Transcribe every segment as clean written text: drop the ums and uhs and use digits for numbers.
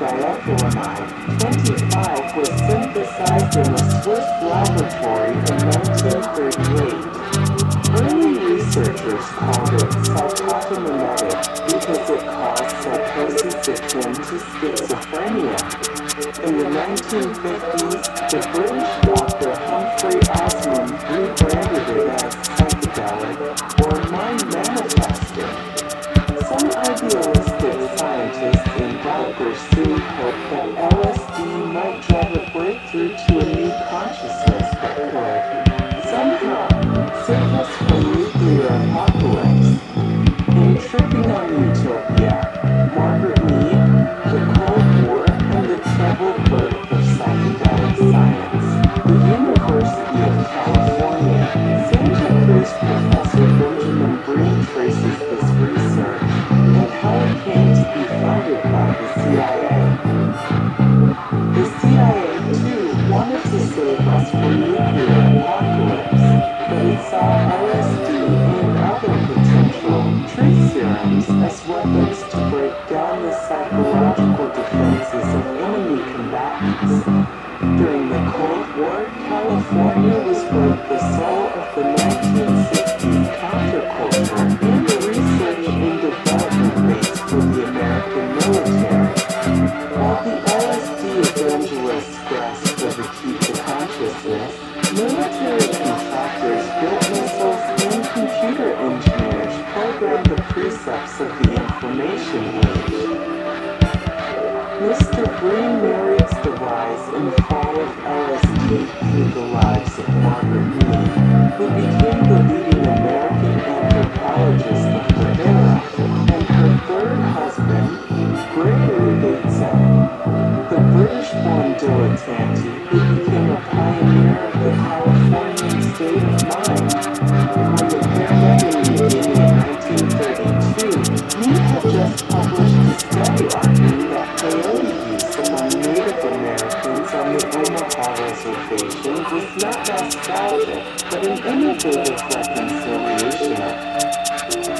diethylamide 25 was synthesized in a Swiss laboratory in 1938. Early researchers called it psychotomimetic because it caused psychosis akin to schizophrenia. In the 1950s, the British doctor Humphrey Osmond rebranded it as psychedelic or mind manifesting. Some idealistic scientists in Docker soon hoped that LSD might drive a breakthrough to a new consciousness that could, somehow, save us from nuclear apocalypse. In Tripping on Utopia, Margaret Mead, the Cold War, and the troubled birth of psychedelic science, the University of California, Santa Cruz professor Benjamin Breen traces this research and how it came to be funded by the CIA. The CIA, too, wanted to save us from nuclear apocalypse, but it saw LSD and other potential truth serums as weapons to break down the psychological defenses of enemy combatants. During the Cold War, California was both the soul of the 1960s counterculture and the research and development base for the American military. While the LSD evangelists grasped for the key to consciousness, military contractors built missiles and computer engineers programmed the precepts of the information age. Mr. Breen narrates the rise and fall of LSD through the lives of Margaret Mead, who became the leading American anthropologist of her era, and her third husband, Gregory Bateson, the British-born dilettante who became a pioneer of the Californian state of mind. When the pair met in New Guinea in 1932, Mead had just published a study arguing that peyote use among Native Americans on the Omaha Reservation was not nostalgic, but an innovative reconciliation of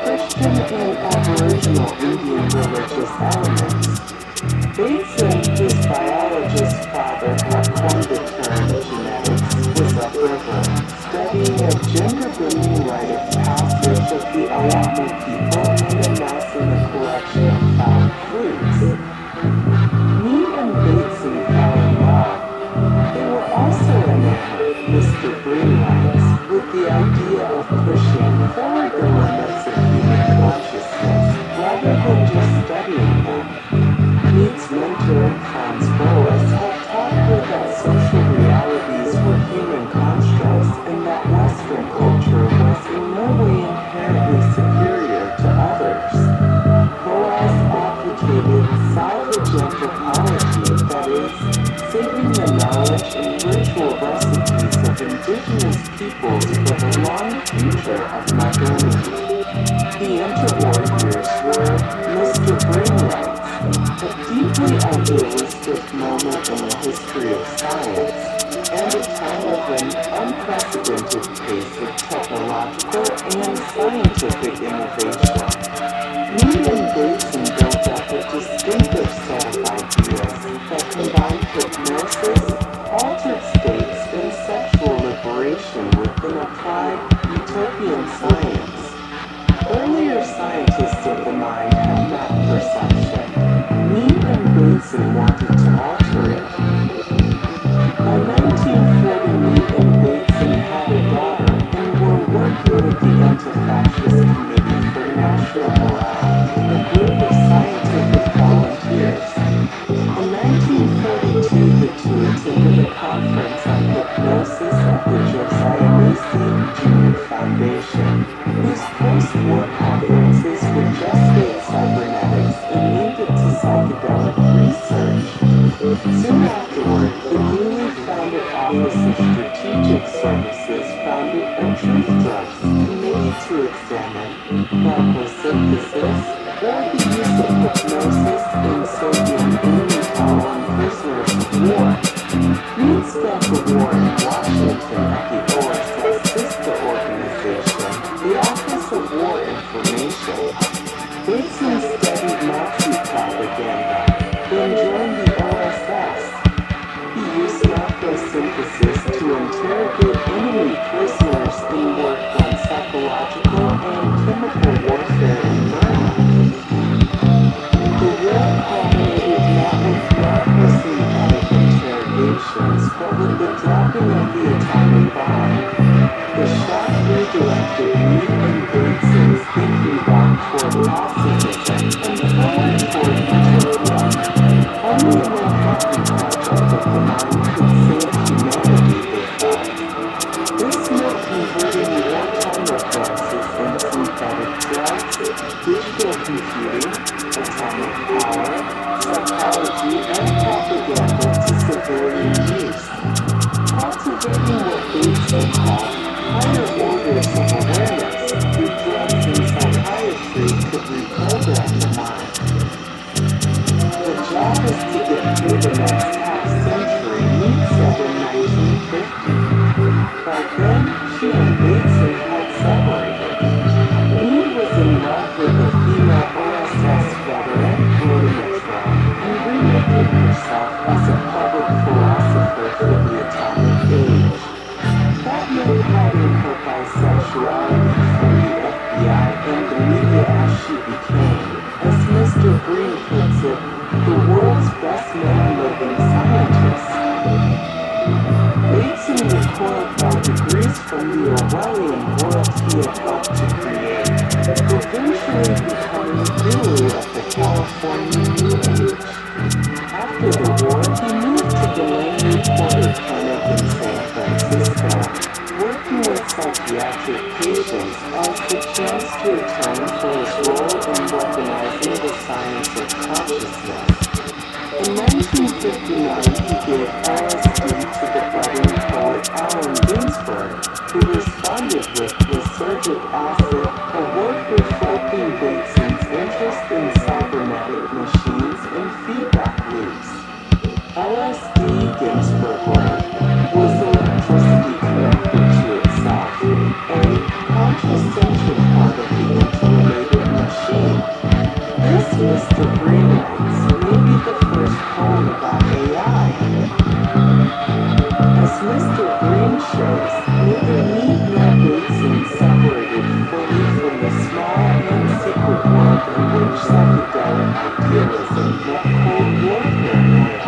Christian and Aboriginal Indian religious elements. Bateson, whose biologist father had coined the term genetics, was upriver, studying a gender-bending rite of passage of the Ayatma people and amassing a collection of found fruits. Mead and Bateson fell in love. They were also enamored, Mr. Breen writes, with the idea of pushing forward the limits of human consciousness rather than just studying them. Mead's mentor, Franz Boas, had taught her that social realities were human constructs and that Western culture was in no way inherently superior to others. Boas advocated salvage anthropology, that is, saving the knowledge and ritual recipes of indigenous peoples for the long future of modernity. The interwar years were, Mr. Breen writes, a deeply idealistic moment in the history of science, and a time of an unprecedented pace of technological and scientific innovation. Mead and Bateson built up a distinctive set of ideas that combined hypnosis, altered states, and sexual liberation with an applied utopian science. Earlier scientists of the mind had that perception. Mead and Bateson wanted to alter it. By 1940, Mead and Bateson had a daughter and were working with the Anti-Fascist Committee for National Morale, a group of scientific volunteers. In 1942, the two attended a conference on hypnosis at the Josiah Macy Jr. Foundation, whose post-war conferences were just with cybernetics and linked it to psychedelic research. Soon afterward, the newly founded Office of Strategic Services founded a Truth Drugs Committee to examine narcosynthesis or the use of hypnosis in Soviet Union on prisoners of war. Mead spent the war in Washington at the OSS sister organization, the Office of War Information. Bateson studied Nazi propaganda, then joined the directed Mead and Bateson's thinking back toward pacifism and forward toward utopia. Only a Manhattan Project of the mind could save humanity, they thought. This meant converting wartime reflexes in synthetic drugs, digital computing, atomic power, psychology, and propaganda to civilian use. Cultivating what Bateson called higher orders of awareness through drugs and psychiatry could reprogram the mind. The job is to get through the next half-century, Mead said in 1950. By then, she and Bateson had separated. Mead was in love with a female OSS veteran, and remaking herself as a public philosopher for the atomic age. That meant hiding her bisexuality from the FBI and the media as she became, as Mr. Green puts it, the world's best man-living scientist. Bateson recoiled by degrees from the Orwellian world he had helped to create, eventually becoming guru of the California New Age. After the war, he moved to the Langley Porter Clinic in San Francisco, working with psychiatric patients as the chance to atone for his role in weaponizing the science of consciousness. In 1959, he gave LSD to the budding poet Allen Ginsberg, who responded with lysergic acid, a work reflecting Bateson's interest in cybernetic machines and feedback loops. LSD, Ginsberg wrote, was electricity connected to itself, a conscious-centric part of the interrelated machine. This, Mr. Green writes, may be the first poem about AI. As Mr. Green shows, neither Mead nor Bateson separated fully from the small and secret world in which psychedelic idealism met Cold War paranoia.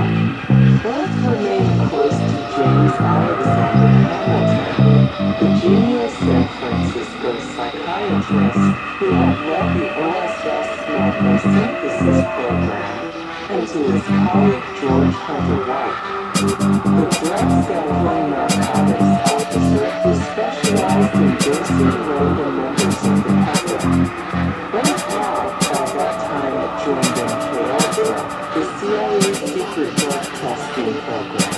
Both remained close to James Alexander Hamilton, the genius San Francisco psychiatrist who had led the OSS Synthesis program, and to his colleague George Hunter White, the drug-sampling narcotics officer who specialized in dosing random members of the public. Both had, by that time, joined MKUltra, the CIA's secret drug testing program.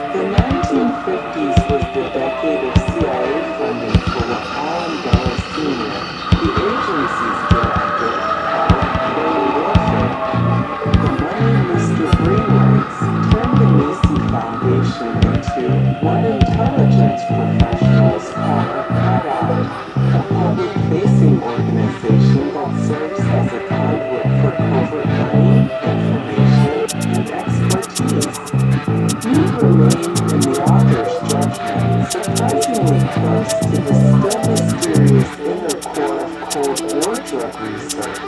The 1950s was the decade of CIA funding for what Alan Dulles Sr., the agency's director, called brain warfare. The money, Mr. Green writes, turned the Macy Foundation into what intelligence professionals call a cutout, a public-facing organization that serves as a conduit for covert money, information, and expertise. Mead remained, in the author's judgment, surprisingly close to the still mysterious inner core of Cold War drug research.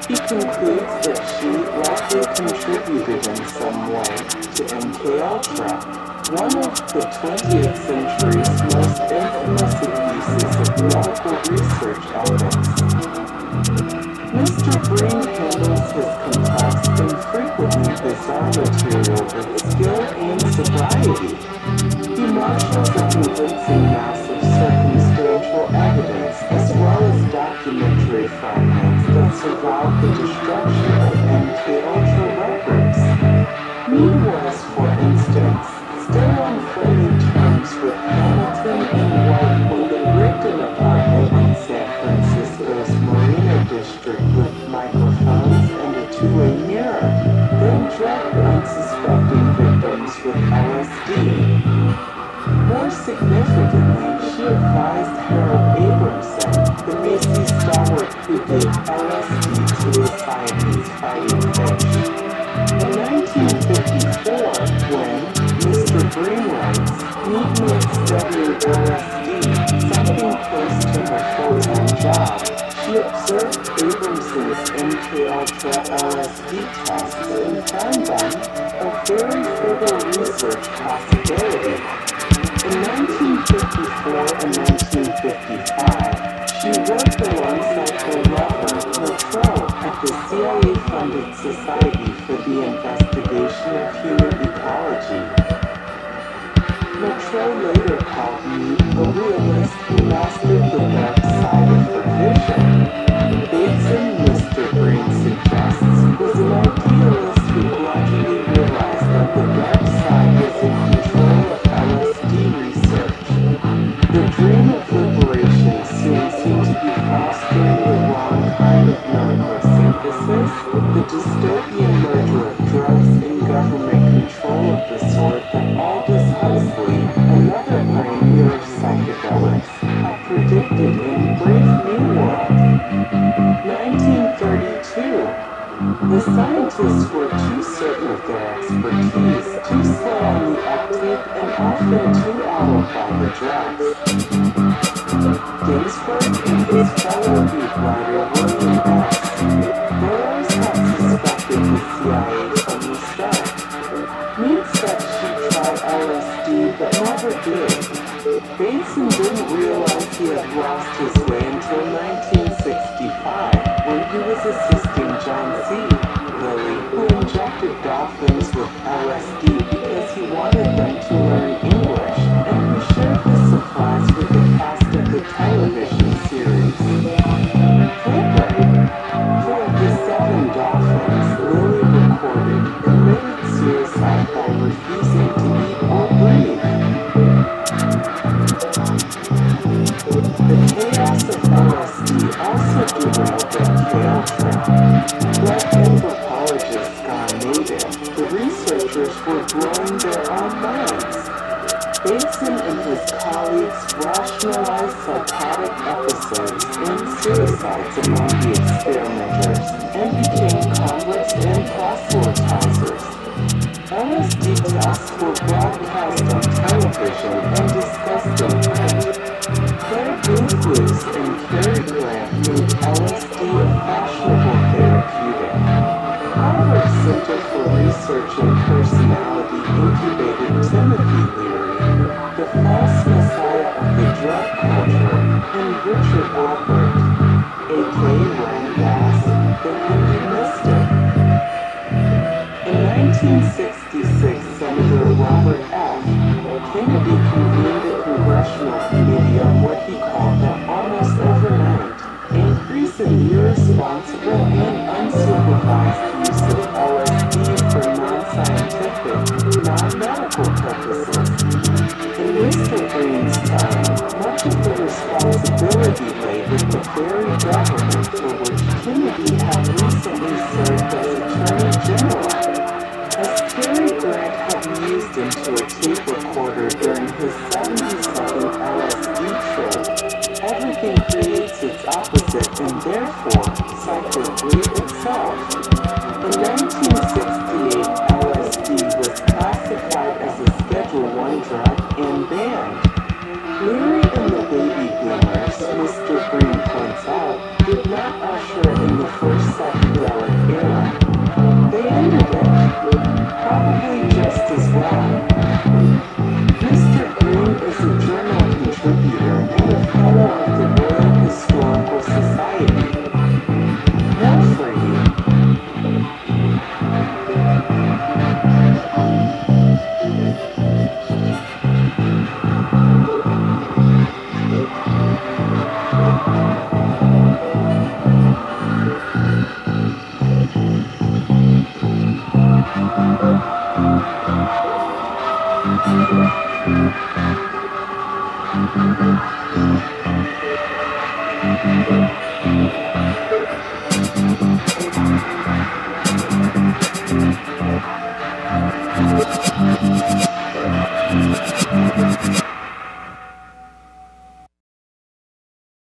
He concludes that she likely contributed in some way to MKUltra, one of the 20th century's most infamous abuses of medical research ethics. Mr. Green handles his complex and frequently bizarre material with skill and sobriety. He marshals a convincing mass of circumstantial evidence as well as documentary fragments that survive the destruction of MKUltra records. Mead was, for instance, still on friendly terms with Hamilton and White when they rigged an apartment in San Francisco's Marina District with microphones and a two-way mirror, then drugged unsuspecting victims with LSD. More significantly, she advised Harold Abramson, the Macy stalwart who gave LSD to his Siamese fighting fish. In 1954, when, Mr. Green writes, Mead made studying LSD something close to her full-time job, she observed Abramson's MKUltra LSD tests and found them a very fertile research possibility. In 1954 and 1955, she worked alongside her lover, Latrell, at the CIA-funded Society for the Investigation of Human Ecology. Latrell later called me a realist who mastered the dark side of her vision. Bateson, Mr. Brain suggests, was an idealist who gradually realized that the dark side was in control of LSD research. The dream of liberation soon seemed to be fostering the wrong kind of narco-synthesis, the dystopian merger of drugs and government control of the sort that Aldous Huxley, another pioneer of psychedelics, had predicted in Brave New World. 1932. The scientists were too certain of their expertise, too slow on the uptake, and often too addled by the drugs. Ginsberg and his fellow beat writer William S. Burroughs had suspected the CIA from the start. Mead said she tried LSD but never did. Bateson didn't realize he had lost his way until 1965, when he was assisting John C. Lilly, who injected dolphins with LSD because he wanted them to learn English, and who shared the supplies with the cast of the television series. Flippant. For the 7 dolphins, Lilly recorded admitted suicide by refusing to eat or breathe. The chaos of LSD also derailed their kale trip. Like anthropologists gone native, the researchers were blowing their own minds. Bateson and his colleagues rationalized psychotic episodes and suicides among the experimenters and became convicts and proselytizers. LSD tests were broadcast on television and discussed in print. Claire Booth and Cary Grant made LSD a fashionable therapeutic. Harvard's Center for Research and Personality incubated Timothy Leary, the false messiah of the drug culture, and Richard Alpert, a.k.a. Ram Dass, the Hindu mystic. In 1966, Senator Robert F. Kennedy convened a congressional committee on what he called the almost overnight, increasing irresponsible and unsupervised use of LSD for non-scientific, non-medical purposes. In Mr. Green's time, much of the responsibility lay with the very government for which Kennedy had recently served as Attorney General. As Cary Grant had mused into a tape recorder during his 72nd LSD trip, everything creates its opposite and therefore, cyclically itself. In 1968, LSD was classified as a Schedule I drug and banned. Leary and the baby boomers, Mr. Green points out, did not usher in the first psychedelic era. They ended it. Probably just as well. Mr. Green is a journal contributor and a fellow of the Royal Historical Society. More for you.